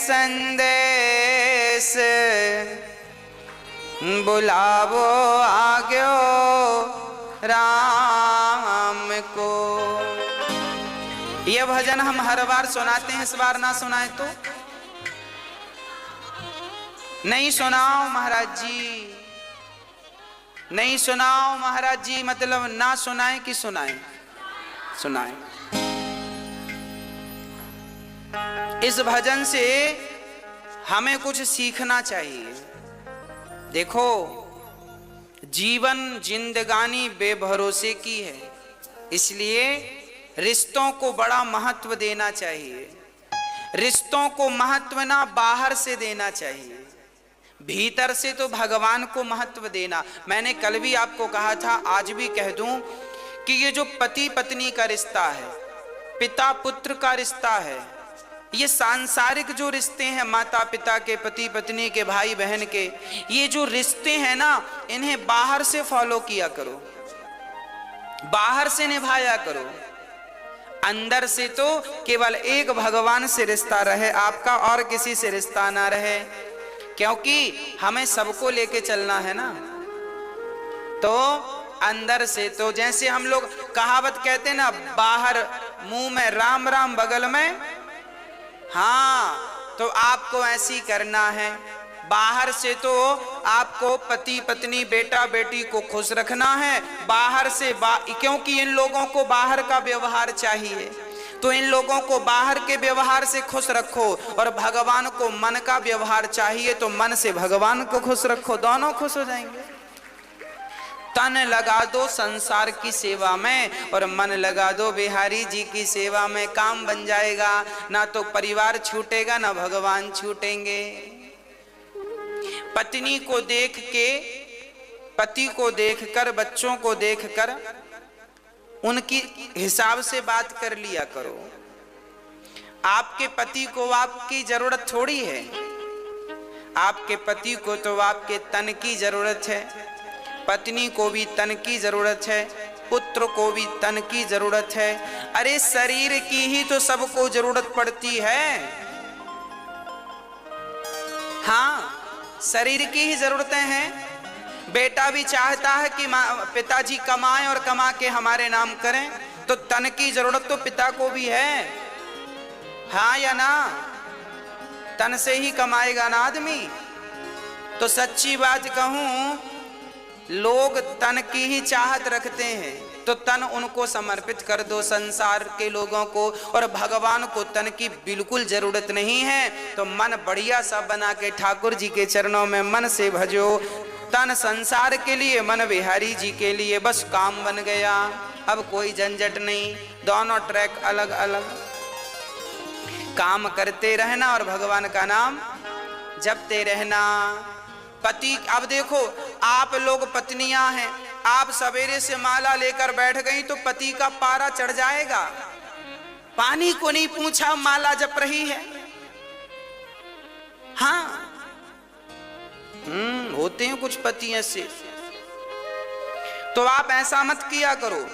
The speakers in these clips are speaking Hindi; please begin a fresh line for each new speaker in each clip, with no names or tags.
संदेश, बुलावो आग्यो राम को। यह भजन हम हर बार सुनाते हैं, इस बार ना सुनाए तो नहीं सुनाओ महाराज जी, नहीं सुनाओ महाराज जी, मतलब ना सुनाए कि सुनाए? सुनाए। इस भजन से हमें कुछ सीखना चाहिए। देखो, जीवन जिंदगानी बेभरोसे की है, इसलिए रिश्तों को बड़ा महत्व देना चाहिए। रिश्तों को महत्व ना बाहर से देना चाहिए, भीतर से तो भगवान को महत्व देना। मैंने कल भी आपको कहा था, आज भी कह दूं कि ये जो पति पत्नी का रिश्ता है, पिता पुत्र का रिश्ता है, ये सांसारिक जो रिश्ते हैं माता पिता के, पति पत्नी के, भाई बहन के, ये जो रिश्ते हैं ना, इन्हें बाहर से फॉलो किया करो, बाहर से निभाया करो। अंदर से तो केवल एक भगवान से रिश्ता रहे आपका, और किसी से रिश्ता ना रहे, क्योंकि हमें सबको लेके चलना है ना। तो अंदर से तो जैसे हम लोग कहावत कहते हैं ना, बाहर मुंह में राम राम बगल में, हाँ, तो आपको ऐसी करना है। बाहर से तो आपको पति पत्नी बेटा बेटी को खुश रखना है, बाहर से क्योंकि इन लोगों को बाहर का व्यवहार चाहिए, तो इन लोगों को बाहर के व्यवहार से खुश रखो, और भगवान को मन का व्यवहार चाहिए, तो मन से भगवान को खुश रखो, दोनों खुश हो जाएंगे। तन लगा दो संसार की सेवा में और मन लगा दो बिहारी जी की सेवा में, काम बन जाएगा। ना तो परिवार छूटेगा, ना भगवान छूटेंगे। पत्नी को देख के, पति को देखकर, बच्चों को देखकर उनकी हिसाब से बात कर लिया करो। आपके पति को आपकी जरूरत थोड़ी है, आपके पति को तो आपके तन की जरूरत है, पत्नी को भी तन की जरूरत है, पुत्र को भी तन की जरूरत है। अरे शरीर की ही तो सबको जरूरत पड़ती है। हाँ, शरीर की ही जरूरतें हैं। बेटा भी चाहता है कि पिताजी कमाएं और कमा के हमारे नाम करें, तो तन की जरूरत तो पिता को भी है, हाँ या ना? तन से ही कमाएगा ना आदमी। तो सच्ची बात कहूं, लोग तन की ही चाहत रखते हैं, तो तन उनको समर्पित कर दो संसार के लोगों को, और भगवान को तन की बिल्कुल जरूरत नहीं है। तो मन बढ़िया सा बना के ठाकुर जी के चरणों में मन से भजो। तन संसार के लिए, मन बिहारी जी के लिए, बस काम बन गया। अब कोई झंझट नहीं, दोनों ट्रैक अलग अलग, काम करते रहना और भगवान का नाम जपते रहना। पति, अब देखो आप लोग पत्नियां हैं, आप सवेरे से माला लेकर बैठ गई तो पति का पारा चढ़ जाएगा। पानी को नहीं पूछा, माला जप रही है। हाँ, होते हैं कुछ पति ऐसे। तो आप ऐसा मत किया करो,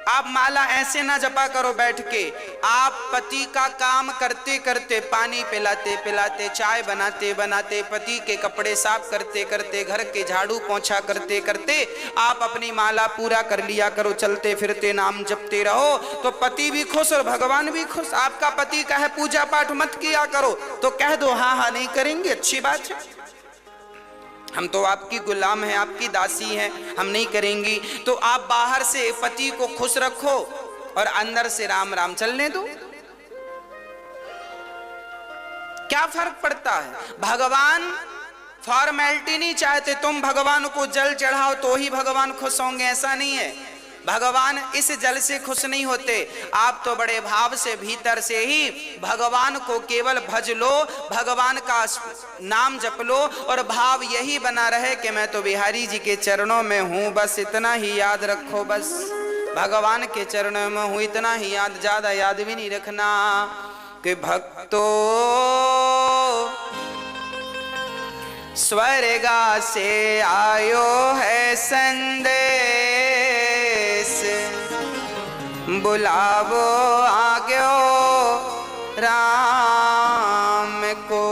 आप माला ऐसे ना जपा करो बैठ के। आप पति का काम करते करते, पानी पिलाते पिलाते, चाय बनाते बनाते, पति के कपड़े साफ करते करते, घर के झाड़ू पोंछा करते करते आप अपनी माला पूरा कर लिया करो। चलते फिरते नाम जपते रहो, तो पति भी खुश और भगवान भी खुश। आपका पति कहे पूजा पाठ मत किया करो, तो कह दो हाँ हाँ नहीं करेंगे, अच्छी बात है, हम तो आपकी गुलाम हैं, आपकी दासी हैं, हम नहीं करेंगी। तो आप बाहर से पति को खुश रखो और अंदर से राम राम चलने दो। क्या फर्क पड़ता है? भगवान फॉर्मेलिटी नहीं चाहते, तुम भगवान को जल चढ़ाओ तो ही भगवान खुश होंगे, ऐसा नहीं है। भगवान इस जल से खुश नहीं होते। आप तो बड़े भाव से भीतर से ही भगवान को केवल भज लो, भगवान का नाम जप लो, और भाव यही बना रहे कि मैं तो बिहारी जी के चरणों में हूँ, बस इतना ही याद रखो। बस भगवान के चरणों में हूँ, इतना ही याद, ज्यादा याद भी नहीं रखना। कि भक्तों स्वर्गा से आयो है संदेश, बुलावो आग्यो राम को।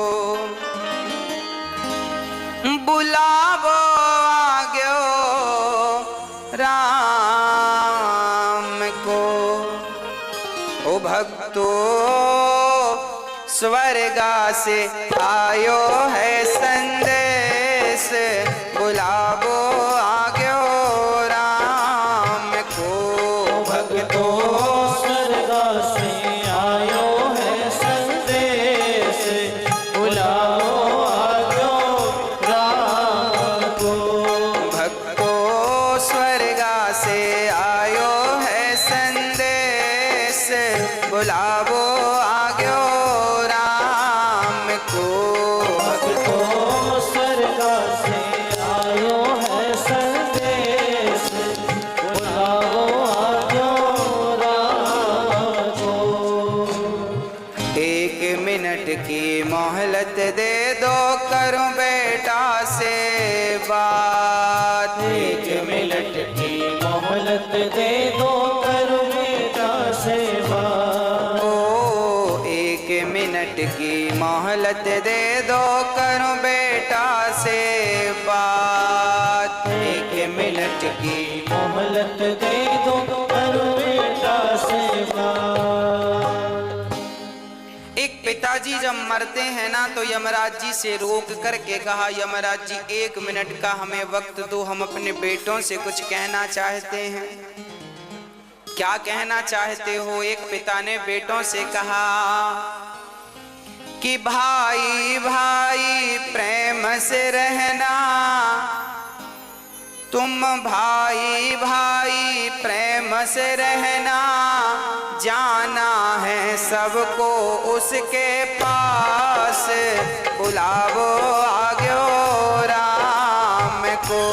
स्वर्गा से आयो है संदेश, बुलावो आग्यो राम को।
भक्तो स्वर्गा से आयो है संदेश, बुलाओ आग्यो राम को।
भक्तो स्वर्गा से आयो है संदेश, बुलावो आग्यो राम को।
भक्तो स्वर्गा से आयो है संदेश, बुलाओ आग्यो राम को।
एक मिनट की मोहलत दे दो, करूं बेटा से बात।
एक मिनट की मोहलत दे दो, करो बेटा से बात।
ओ एक मिनट की मोहलत दे दो, करूं बेटा से बात।
एक मिनट की मोहलत दे दो, करो बेटा से बात।
एक पिताजी जब मरते हैं ना तो यमराज जी से रोक करके कहा, यमराज जी 1 मिनट का हमें वक्त दो, हम अपने बेटों से कुछ कहना चाहते हैं। क्या कहना चाहते हो? एक पिता ने बेटों से कहा कि भाई भाई प्रेम से रहना, तुम भाई भाई प्रेम से रहना, जाना है सबको उसके पास, बुलावो आग्यो राम को।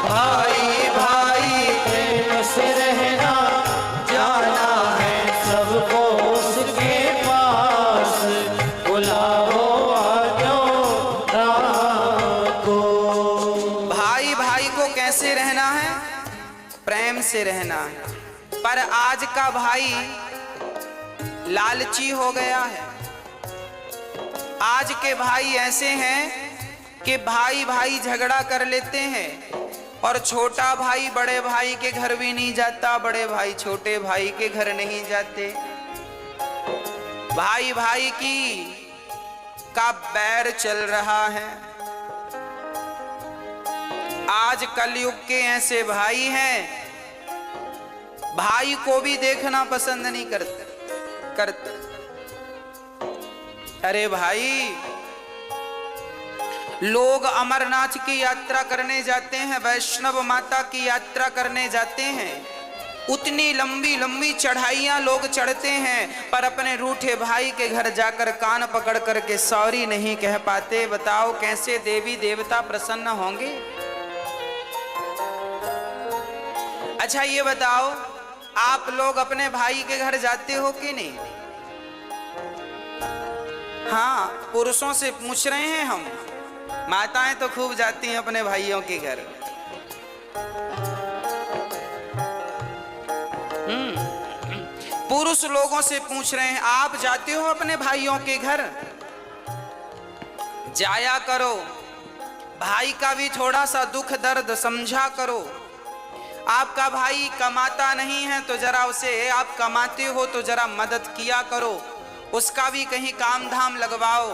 भाई भाई
प्रेम से रहना, जाना है सबको उसके पास, बुलाओ आग्यो राम को।
भाई भाई को कैसे रहना है? प्रेम से रहना है। पर आज का भाई लालची हो गया है। आज के भाई ऐसे हैं कि भाई भाई झगड़ा कर लेते हैं और छोटा भाई बड़े भाई के घर भी नहीं जाता, बड़े भाई छोटे भाई के घर नहीं जाते। भाई भाई की का बैर चल रहा है। आज कलयुग के ऐसे भाई हैं, भाई को भी देखना पसंद नहीं करते। अरे भाई, लोग अमरनाथ की यात्रा करने जाते हैं, वैष्णव माता की यात्रा करने जाते हैं, उतनी लंबी लंबी चढ़ाइयां लोग चढ़ते हैं, पर अपने रूठे भाई के घर जाकर कान पकड़ करके सॉरी नहीं कह पाते। बताओ कैसे देवी देवता प्रसन्न होंगे? अच्छा ये बताओ, आप लोग अपने भाई के घर जाते हो कि नहीं? हाँ, पुरुषों से पूछ रहे हैं हम। माताएं तो खूब जाती हैं अपने भाइयों के घर। पुरुष लोगों से पूछ रहे हैं, आप जाते हो अपने भाइयों के घर? जाया करो, भाई का भी थोड़ा सा दुख दर्द समझा करो। आपका भाई कमाता नहीं है तो जरा उसे, आप कमाते हो तो जरा मदद किया करो, उसका भी कहीं काम धाम लगवाओ,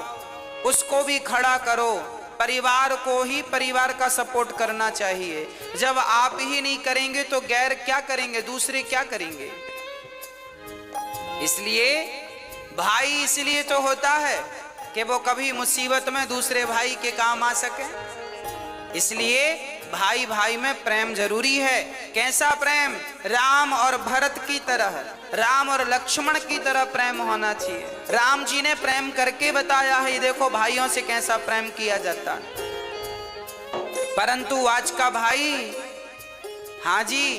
उसको भी खड़ा करो। परिवार को ही परिवार का सपोर्ट करना चाहिए। जब आप ही नहीं करेंगे तो गैर क्या करेंगे, दूसरे क्या करेंगे? इसलिए भाई इसलिए तो होता है कि वो कभी मुसीबत में दूसरे भाई के काम आ सके। इसलिए भाई भाई में प्रेम जरूरी है। कैसा प्रेम? राम और भरत की तरह, राम और लक्ष्मण की तरह प्रेम होना चाहिए। राम जी ने प्रेम करके बताया है, देखो भाइयों से कैसा प्रेम किया जाता है। परंतु आज का भाई, हाँ जी,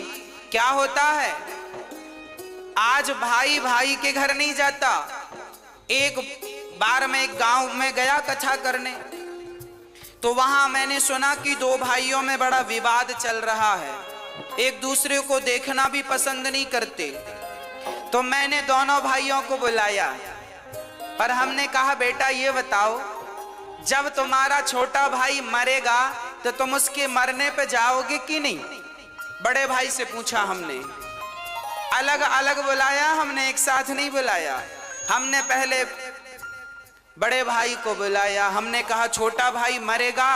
क्या होता है? आज भाई भाई के घर नहीं जाता। एक बार मैं एक गांव में गया कथा करने, तो वहां मैंने सुना कि दो भाइयों में बड़ा विवाद चल रहा है, एक दूसरे को देखना भी पसंद नहीं करते। तो मैंने दोनों भाइयों को बुलाया, पर हमने कहा बेटा ये बताओ, जब तुम्हारा छोटा भाई मरेगा तो तुम उसके मरने पे जाओगे कि नहीं? बड़े भाई से पूछा हमने, अलग अलग बुलाया हमने, एक साथ नहीं बुलाया। हमने पहले बड़े भाई को बुलाया, हमने कहा छोटा भाई मरेगा।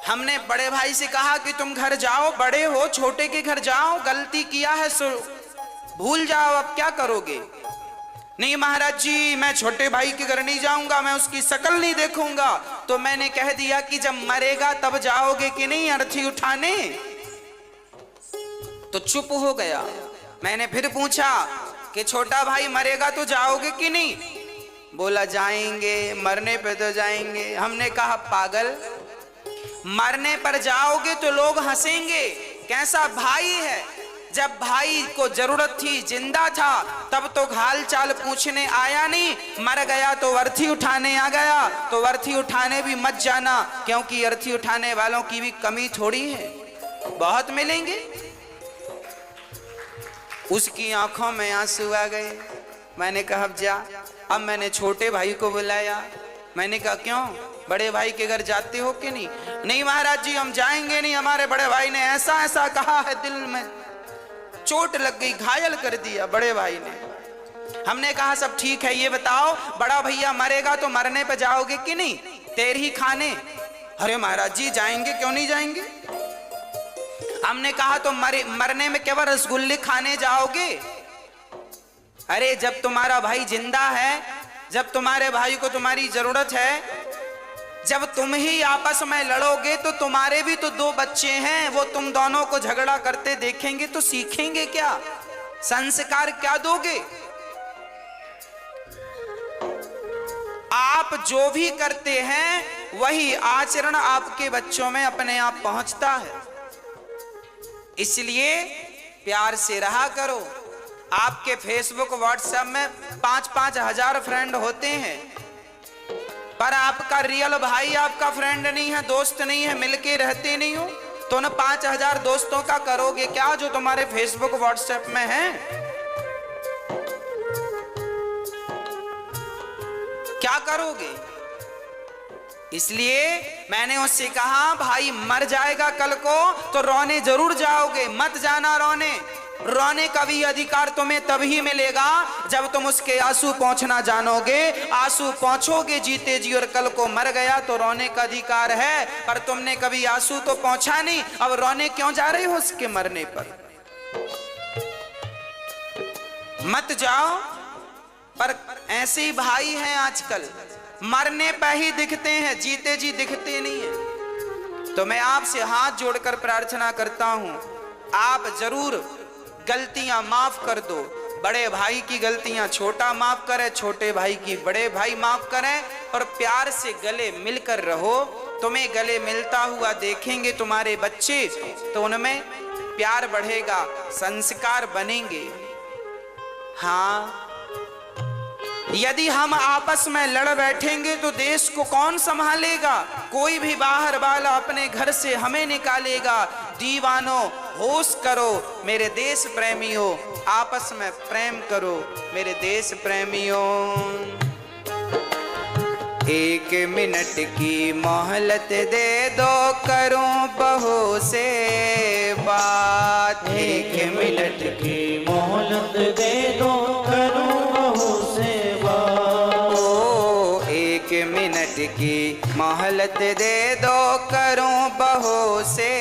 हमने बड़े भाई से कहा कि तुम घर जाओ, बड़े हो, छोटे के घर जाओ, गलती किया है सो भूल जाओ, अब क्या करोगे। नहीं महाराज जी, मैं छोटे भाई के घर नहीं जाऊंगा, मैं उसकी शक्ल नहीं देखूंगा। तो मैंने कह दिया कि जब मरेगा तब जाओगे कि नहीं अर्थी उठाने। तो चुप हो गया। मैंने फिर पूछा कि छोटा भाई मरेगा तो जाओगे कि नहीं। बोला जाएंगे, मरने पे तो जाएंगे। हमने कहा पागल, मरने पर जाओगे तो लोग हंसेंगे, कैसा भाई है। जब भाई को जरूरत थी, जिंदा था, तब तो हाल चाल पूछने आया नहीं, मर गया तो अर्थी उठाने आ गया। तो अर्थी उठाने भी मत जाना, क्योंकि अर्थी उठाने वालों की भी कमी थोड़ी है, बहुत मिलेंगे। उसकी आंखों में आंसू आ गए। मैंने कहा अब जा। अब मैंने छोटे भाई को बुलाया। मैंने कहा क्यों, बड़े भाई के घर जाते हो कि नहीं। नहीं महाराज जी हम जाएंगे नहीं, हमारे बड़े भाई ने ऐसा ऐसा कहा है, दिल में चोट लग गई, घायल कर दिया बड़े भाई ने। हमने कहा सब ठीक है, ये बताओ बड़ा भैया मरेगा तो मरने पे जाओगे कि नहीं, तेर ही खाने। अरे महाराज जी जाएंगे, क्यों नहीं जाएंगे। हमने कहा तो मरने में केवल रसगुल्ले खाने जाओगे। अरे जब तुम्हारा भाई जिंदा है, जब तुम्हारे भाई को तुम्हारी जरूरत है, जब तुम ही आपस में लड़ोगे तो तुम्हारे भी तो दो बच्चे हैं, वो तुम दोनों को झगड़ा करते देखेंगे तो सीखेंगे क्या, संस्कार क्या दोगे। आप जो भी करते हैं वही आचरण आपके बच्चों में अपने आप पहुंचता है। इसलिए प्यार से रहा करो। आपके फेसबुक व्हाट्सएप में 5-5 हजार फ्रेंड होते हैं, पर आपका रियल भाई आपका फ्रेंड नहीं है, दोस्त नहीं है, मिलके रहते नहीं हो, तो न 5,000 दोस्तों का करोगे क्या जो तुम्हारे फेसबुक व्हाट्सएप में है। क्या करोगे। इसलिए मैंने उससे कहा भाई मर जाएगा कल को तो रोने जरूर जाओगे, मत जाना रोने। रोने का भी अधिकार तुम्हें तभी मिलेगा जब तुम उसके आंसू पहुंचना जानोगे। आंसू पहुंचोगे जीते जी, और कल को मर गया तो रोने का अधिकार है, पर तुमने कभी आंसू तो पहुंचा नहीं, अब रोने क्यों जा रहे हो उसके मरने पर। मत जाओ। पर ऐसे ही भाई हैं आजकल, मरने पर ही दिखते हैं, जीते जी दिखते नहीं है। तो मैं आपसे हाथ जोड़कर प्रार्थना करता हूं, आप जरूर गलतियां माफ कर दो। बड़े भाई की गलतियां छोटा माफ करे, छोटे भाई की बड़े भाई माफ करें, और प्यार से गले मिलकर रहो। तुम्हें गले मिलता हुआ देखेंगे तुम्हारे बच्चे तो उनमें प्यार बढ़ेगा, संस्कार बनेंगे। हाँ, यदि हम आपस में लड़ बैठेंगे तो देश को कौन संभालेगा। कोई भी बाहर वाला अपने घर से हमें निकालेगा। दीवानों होश करो मेरे देश प्रेमियों, आपस में प्रेम करो मेरे देश प्रेमियों। 1 मिनट की मोहलत दे दो, करूं बहू से बात।
1 मिनट की मोहलत दे दो, करूं बहू से बात।
ओ 1 मिनट की मोहलत दे दो, करूं बहू से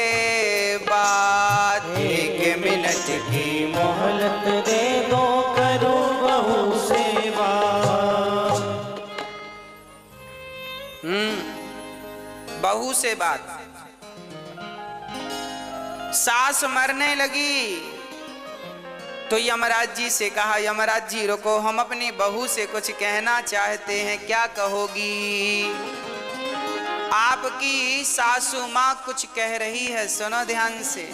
बात।
1 मिनट की मोहलत दे दो, करूं बहू से बात।
बहू से बात। सास मरने लगी तो यमराज जी से कहा, यमराज जी रुको, हम अपनी बहू से कुछ कहना चाहते हैं, क्या कहोगी। आपकी सासू माँ कुछ कह रही है, सुनो ध्यान से।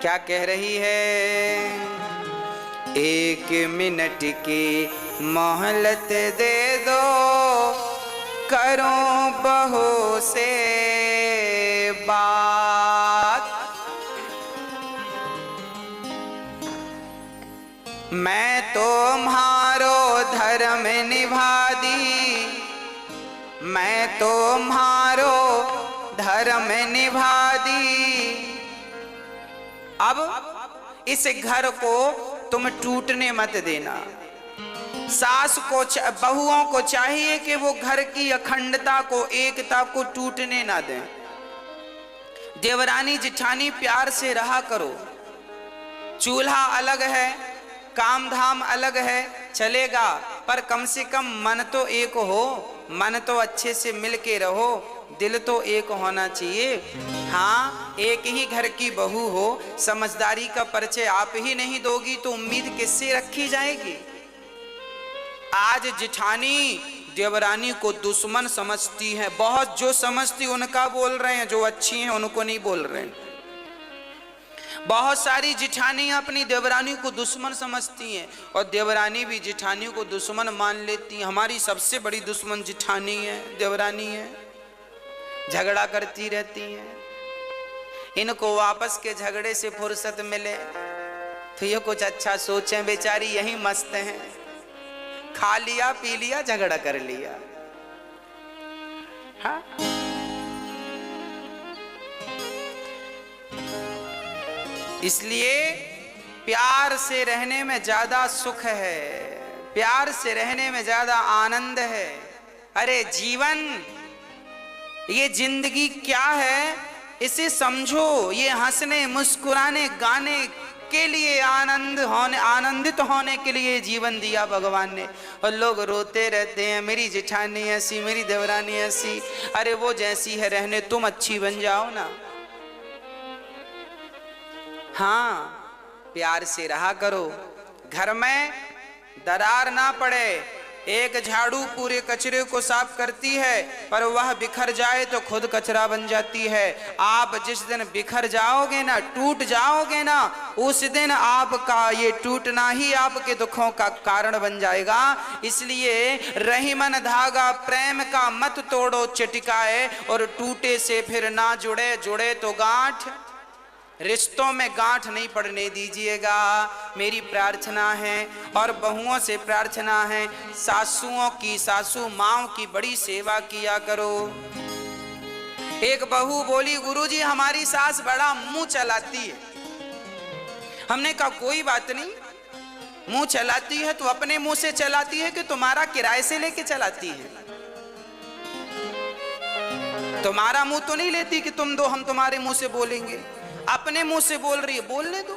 क्या कह रही है। 1 मिनट की मोहलत दे दो, करूं बहू से बात। मैं तुम्हारो धर्म निभा दी, मैं तुम्हारो धर्म निभा दी। अब इस घर को तुम टूटने मत देना। सास को बहुओं को चाहिए कि वो घर की अखंडता को, एकता को टूटने ना दें। देवरानी जिठानी प्यार से रहा करो। चूल्हा अलग है, काम धाम अलग है, चलेगा, पर कम से कम मन तो एक हो, मन तो अच्छे से मिल के रहो, दिल तो एक होना चाहिए। हाँ, एक ही घर की बहू हो, समझदारी का परिचय आप ही नहीं दोगी तो उम्मीद किससे रखी जाएगी। आज जिठानी देवरानी को दुश्मन समझती है, बहुत जो समझती उनका बोल रहे हैं, जो अच्छी हैं उनको नहीं बोल रहे हैं। बहुत सारी जिठानियां अपनी देवरानी को दुश्मन समझती हैं और देवरानी भी जिठानी को दुश्मन मान लेती हैं। हमारी सबसे बड़ी दुश्मन जिठानी है, देवरानी है, झगड़ा करती रहती हैं। इनको वापस के झगड़े से फुर्सत मिले तो ये कुछ अच्छा सोचें, बेचारी यही मस्त हैं, खा लिया पी लिया झगड़ा कर लिया। हाँ, इसलिए प्यार से रहने में ज्यादा सुख है, प्यार से रहने में ज्यादा आनंद है। अरे जीवन, ये जिंदगी क्या है इसे समझो। ये हंसने मुस्कुराने गाने के लिए, आनंदित होने के लिए जीवन दिया भगवान ने। और लोग रोते रहते हैं, मेरी जिठानी ऐसी, मेरी देवरानी ऐसी। अरे वो जैसी है रहने, तुम अच्छी बन जाओ ना। हाँ, प्यार से रहा करो, घर में दरार ना पड़े। एक झाड़ू पूरे कचरे को साफ करती है, पर वह बिखर जाए तो खुद कचरा बन जाती है। आप जिस दिन बिखर जाओगे ना, टूट जाओगे ना, उस दिन आपका ये टूटना ही आपके दुखों का कारण बन जाएगा। इसलिए रहीमन धागा प्रेम का मत तोड़ो चटिकाए, और टूटे से फिर ना जुड़े, जुड़े तो गांठ, रिश्तों में गांठ नहीं पड़ने दीजिएगा, मेरी प्रार्थना है। और बहुओं से प्रार्थना है, सासुओं की, सासू माओ की बड़ी सेवा किया करो। एक बहू बोली, गुरुजी हमारी सास बड़ा मुंह चलाती है। हमने कहा कोई बात नहीं, मुंह चलाती है तो अपने मुंह से चलाती है कि तुम्हारा किराए से लेके चलाती है? तुम्हारा मुंह तो नहीं लेती कि तुम दो हम तुम्हारे मुंह से बोलेंगे, अपने मुंह से बोल रही है, बोलने दो।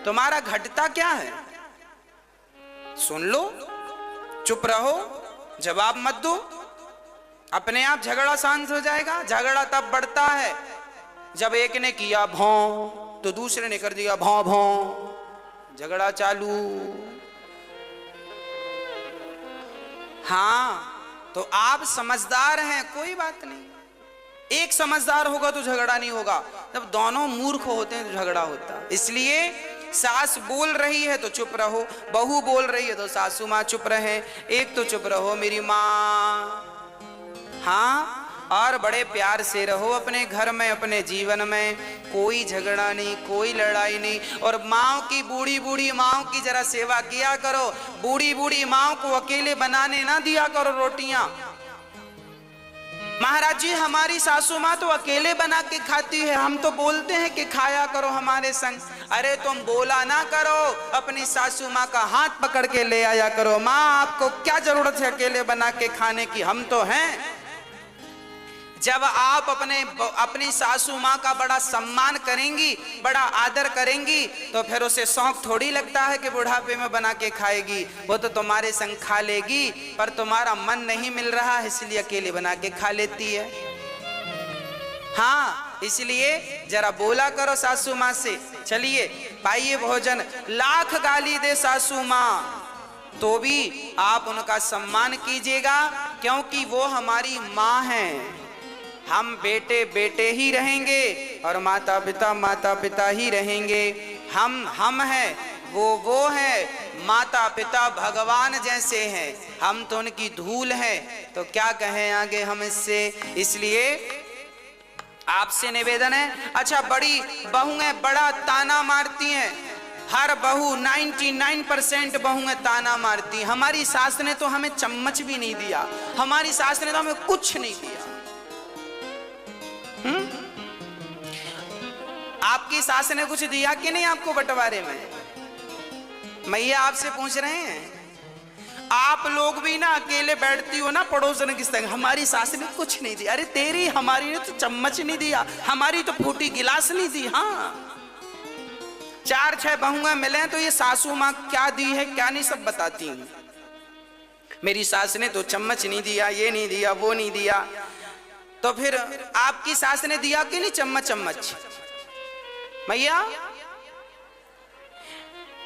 तुम्हारा घटता क्या है? सुन लो, चुप रहो, जवाब मत दो, अपने आप झगड़ा शांत हो जाएगा। झगड़ा तब बढ़ता है जब एक ने किया भौं तो दूसरे ने कर दिया भौं भौं, झगड़ा चालू। हाँ, तो आप समझदार हैं, कोई बात नहीं। एक समझदार होगा तो झगड़ा नहीं होगा, जब दोनों मूर्ख होते हैं तो झगड़ा होता है। इसलिए सास बोल रही है तो चुप रहो, बहू बोल रही है तो सासू माँ चुप रहे, एक तो चुप रहो मेरी माँ। हाँ, और बड़े प्यार से रहो अपने घर में, अपने जीवन में कोई झगड़ा नहीं, कोई लड़ाई नहीं। और माँ की, बूढ़ी बूढ़ी माँ की जरा सेवा किया करो। बूढ़ी बूढ़ी माँ को अकेले बनाने ना दिया करो रोटियां। महाराज जी हमारी सासू माँ तो अकेले बना के खाती है, हम तो बोलते हैं कि खाया करो हमारे संग। अरे तुम बोला ना करो, अपनी सासू माँ का हाथ पकड़ के ले आया करो। माँ आपको क्या जरूरत है अकेले बना के खाने की, हम तो हैं। जब आप अपनी सासू माँ का बड़ा सम्मान करेंगी, बड़ा आदर करेंगी, तो फिर उसे शौक थोड़ी लगता है कि बुढ़ापे में बना के खाएगी। वो तो तुम्हारे संग खा लेगी, पर तुम्हारा मन नहीं मिल रहा है इसलिए अकेले बना के खा लेती है। हाँ, इसलिए जरा बोला करो सासू माँ से, चलिए पाइए भोजन। लाख गाली दे सासू माँ तो भी आप उनका सम्मान कीजिएगा, क्योंकि वो हमारी माँ हैं। हम बेटे बेटे ही रहेंगे और माता पिता ही रहेंगे। हम हैं, वो है। माता पिता भगवान जैसे हैं, हम तो उनकी धूल हैं, तो क्या कहें आगे हम इससे। इसलिए आपसे निवेदन है। अच्छा, बड़ी बहुएं बड़ा ताना मारती हैं, हर बहू 99% बहुएं ताना मारती। हमारी सास ने तो हमें चम्मच भी नहीं दिया, हमारी सास ने तो हमें कुछ नहीं दिया। आपकी सास ने कुछ दिया कि नहीं आपको बंटवारे में? मैया आपसे पूछ रहे हैं, आप लोग भी ना अकेले बैठती हो ना पड़ोसन की संग, हमारी सास ने कुछ नहीं दिया। अरे तेरी हमारी ने तो चम्मच नहीं दिया, हमारी तो फूटी गिलास नहीं दी। हाँ, 4-6 बहुएं मिले तो ये सासू माँ क्या दी है क्या नहीं सब बताती हूँ। मेरी सास ने तो चम्मच नहीं दिया, ये नहीं दिया, वो नहीं दिया। तो फिर आपकी सास ने दिया कि नहीं चम्मच चम्मच? मैया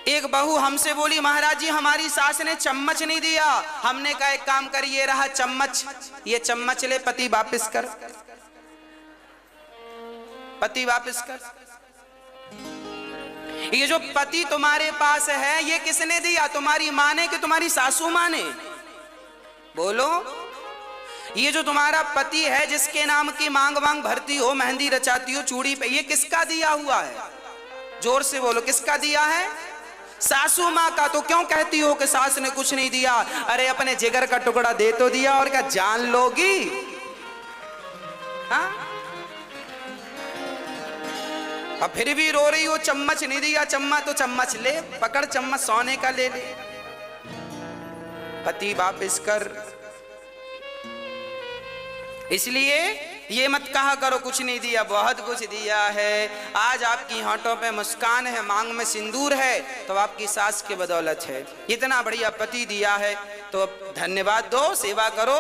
एक बहू हमसे बोली, महाराज जी हमारी सास ने चम्मच नहीं दिया। हमने कहा एक काम कर, ये रहा चम्मच, ये चम्मच ले, पति वापस कर, पति वापस कर। ये जो पति तुम्हारे पास है ये किसने दिया? तुम्हारी माँ ने कि तुम्हारी सासू माँ ने? बोलो। ये जो तुम्हारा पति है जिसके नाम की मांग मांग भरती हो, मेहंदी रचाती हो चूड़ी पे, ये किसका दिया हुआ है? जोर से बोलो, किसका दिया है? सासू माँ का। तो क्यों कहती हो कि सास ने कुछ नहीं दिया? अरे अपने जिगर का टुकड़ा दे तो दिया, और क्या जान लोगी? हाँ, अब फिर भी रो रही हो चम्मच नहीं दिया। चम्मच तो चम्मच ले, पकड़ चम्मच, सोने का ले ले, पति वापस कर। इसलिए ये मत कहा करो कुछ नहीं दिया, बहुत कुछ दिया है। आज आपकी होंठों पे मुस्कान है, मांग में सिंदूर है, तो आपकी सास के बदौलत है। इतना बढ़िया पति दिया है तो धन्यवाद दो, सेवा करो।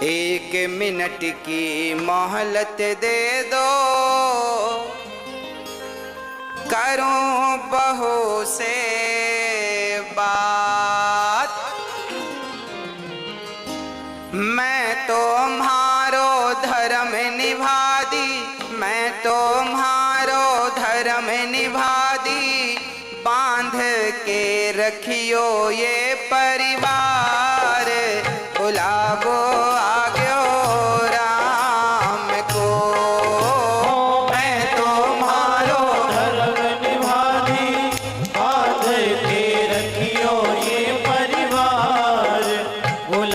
1 मिनट की मोहलत दे दो, करूं बहू से बात। मैं तुम्हारो धर्म निभा दी, मैं तुम्हारो धर्म निभा दी, बांध के रखियो ये परी